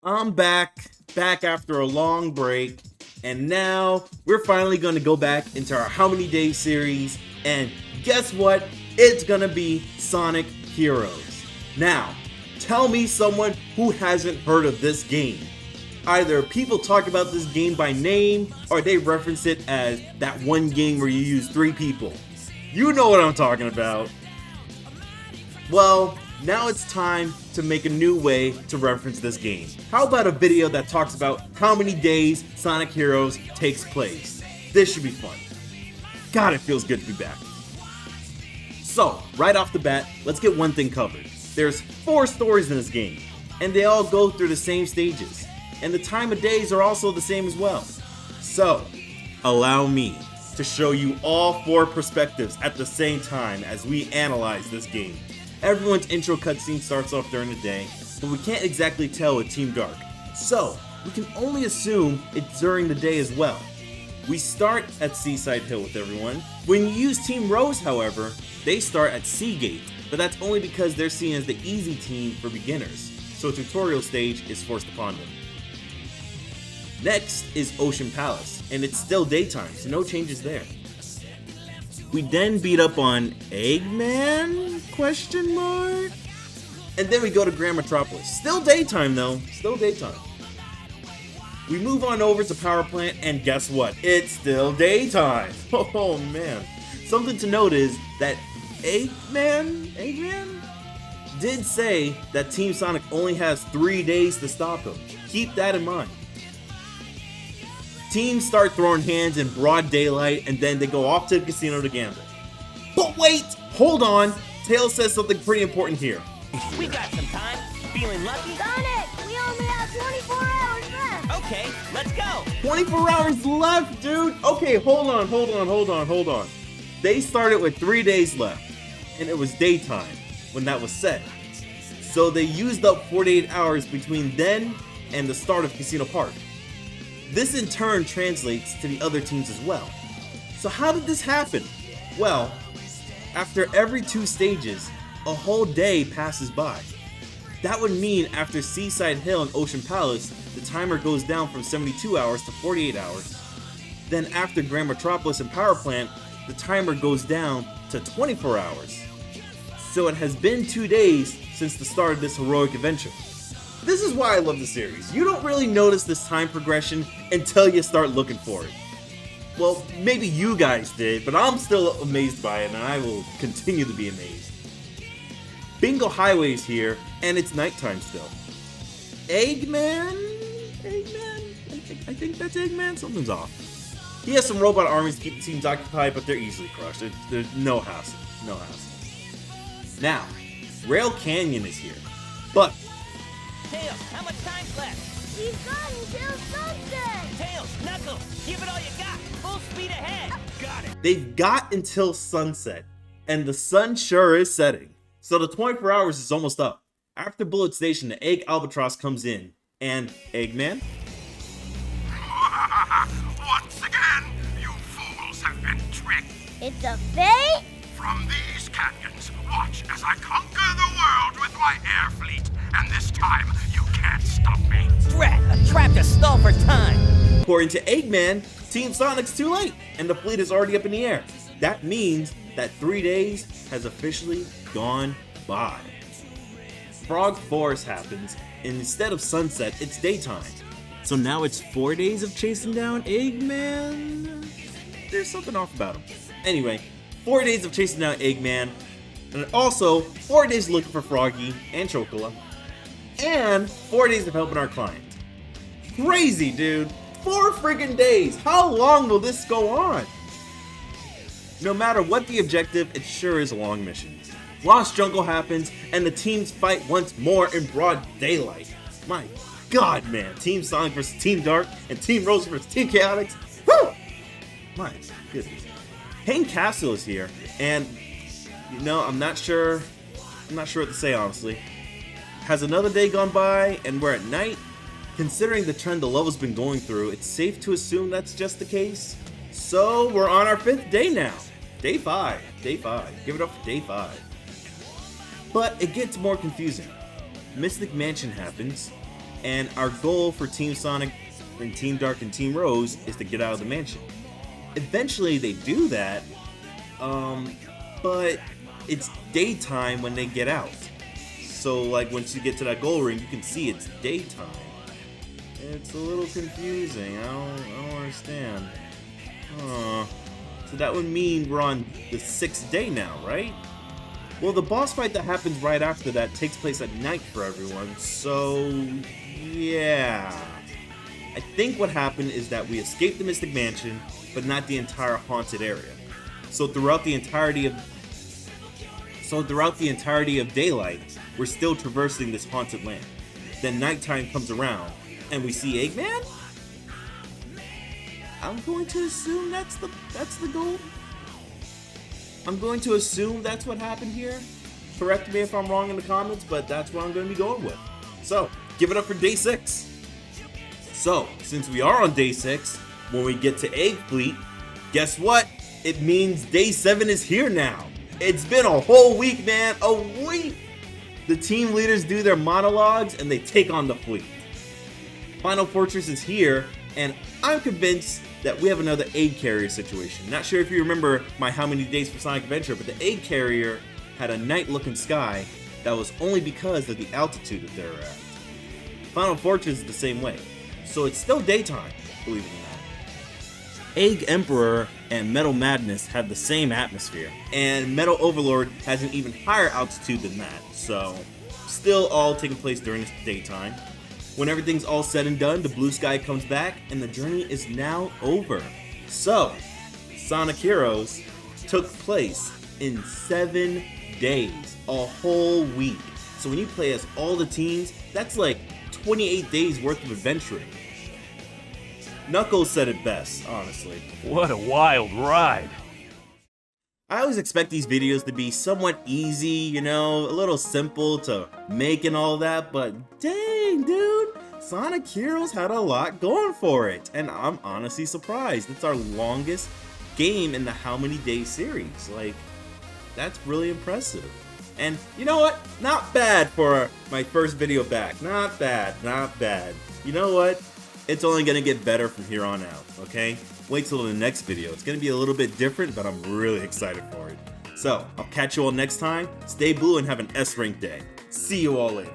I'm back after a long break, and now we're finally going to go back into our How Many Days series, and guess what? It's going to be Sonic Heroes. Now, tell me someone who hasn't heard of this game. Either people talk about this game by name, or they reference it as that one game where you use 3 people. You know what I'm talking about. Well, now it's time to make a new way to reference this game. How about a video that talks about how many days Sonic Heroes takes place? This should be fun. God, it feels good to be back. So, right off the bat, let's get one thing covered. There's 4 stories in this game, and they all go through the same stages. And the time of days are also the same as well. So, allow me to show you all 4 perspectives at the same time as we analyze this game. Everyone's intro cutscene starts off during the day, but we can't exactly tell with Team Dark. So, we can only assume it's during the day as well. We start at Seaside Hill with everyone. When you use Team Rose, however, they start at Seagate, but that's only because they're seen as the easy team for beginners, so a tutorial stage is forced upon them. Next is Ocean Palace, and it's still daytime, so no changes there. We then beat up on Eggman? Question mark? And then we go to Grand Metropolis. Still daytime though, still daytime. We move on over to Power Plant, and guess what? It's still daytime. Oh man. Something to note is that Eggman did say that Team Sonic only has 3 days to stop him. Keep that in mind. Teams start throwing hands in broad daylight, and then they go off to the casino to gamble. But wait! Hold on! Tails says something pretty important here. We got some time. Feeling lucky? Sonic, we only have 24 hours left. Okay, let's go. 24 hours left, dude! Okay, hold on. They started with 3 days left, and it was daytime when that was set. So they used up 48 hours between then and the start of Casino Park. This in turn translates to the other teams as well. So how did this happen? Well, after every 2 stages, a whole day passes by. That would mean after Seaside Hill and Ocean Palace, the timer goes down from 72 hours to 48 hours. Then after Grand Metropolis and Power Plant, the timer goes down to 24 hours. So it has been 2 days since the start of this heroic adventure. This is why I love the series. You don't really notice this time progression until you start looking for it. Well, maybe you guys did, but I'm still amazed by it, and I will continue to be amazed. Bingo Highway's here, and it's nighttime still. Eggman? I think that's Eggman? Something's off. He has some robot armies to keep the teams occupied, but they're easily crushed. There's no hassle. Now, Rail Canyon is here, but Tails, how much time's left? We've got until sunset. Tails, Knuckles, give it all you got. Full speed ahead. Got it. they've got until sunset, and the sun sure is setting. So the 24 hours is almost up. After Bullet Station, the Egg Albatross comes in, and Eggman? Once again, you fools have been tricked. It's a fake? From these canyons, watch as I conquer the world with my air fleet. And this time, you can't stop me. Drat, a trap to stall for time. According to Eggman, Team Sonic's too late, and the fleet is already up in the air. That means that 3 days has officially gone by. Frog Forest happens, and instead of sunset, it's daytime. So now it's 4 days of chasing down Eggman? There's something off about him. Anyway, 4 days of chasing down Eggman, and also 4 days looking for Froggy and Chocola, and 4 days of helping our client. Crazy, dude! 4 friggin' days! How long will this go on? No matter what the objective, it sure is a long mission. Lost Jungle happens, and the teams fight once more in broad daylight. My god, man. Team Sonic vs. Team Dark, and Team Rose vs. Team Chaotix. Woo! My goodness. Pain Castle is here, and you know, I'm not sure what to say, honestly. Has another day gone by, and we're at night? Considering the trend the level's been going through, it's safe to assume that's just the case. So, we're on our 5th day now. Day 5. Give it up for day 5. But it gets more confusing. Mystic Mansion happens, And our goal for Team Sonic and Team Dark and Team Rose is to get out of the mansion. Eventually they do that, but it's daytime when they get out. So like once you get to that goal ring, you can see it's daytime. It's a little confusing. I don't understand. So that would mean we're on the 6th day now, right? Well, the boss fight that happens right after that takes place at night for everyone, so yeah. I think what happened is that we escaped the Mystic Mansion, but not the entire haunted area. So throughout the entirety of daylight, we're still traversing this haunted land. Then nighttime comes around, and we see Eggman? I'm going to assume that's the goal. I'm going to assume that's what happened here. Correct me if I'm wrong in the comments, but that's what I'm going to be going with. So, give it up for day 6. So, since we are on day 6, when we get to Egg Fleet, guess what? It means day 7 is here now. It's been a whole week, man. A week! The team leaders do their monologues and they take on the fleet. Final Fortress is here, and I'm convinced that we have another egg carrier situation. Not sure if you remember my How Many Days for Sonic Adventure, but the egg carrier had a night-looking sky that was only because of the altitude that they were at. Final Fortress is the same way, so it's still daytime, believe it or not. Egg Emperor and Metal Madness have the same atmosphere, and Metal Overlord has an even higher altitude than that, so still all taking place during the daytime. When everything's all said and done, the blue sky comes back, and the journey is now over. So, Sonic Heroes took place in 7 days, a whole week. So when you play as all the teams, that's like 28 days worth of adventuring. Knuckles said it best, honestly. What a wild ride. I always expect these videos to be somewhat easy, you know, a little simple to make and all that, but dang, dude, Sonic Heroes had a lot going for it, and I'm honestly surprised. It's our longest game in the How Many Days series. Like, that's really impressive. And you know what? Not bad for my first video back. Not bad, not bad. You know what? It's only gonna get better from here on out, okay? Wait till the next video. It's gonna be a little bit different, but I'm really excited for it. So, I'll catch you all next time. Stay blue and have an S-rank day. See you all later.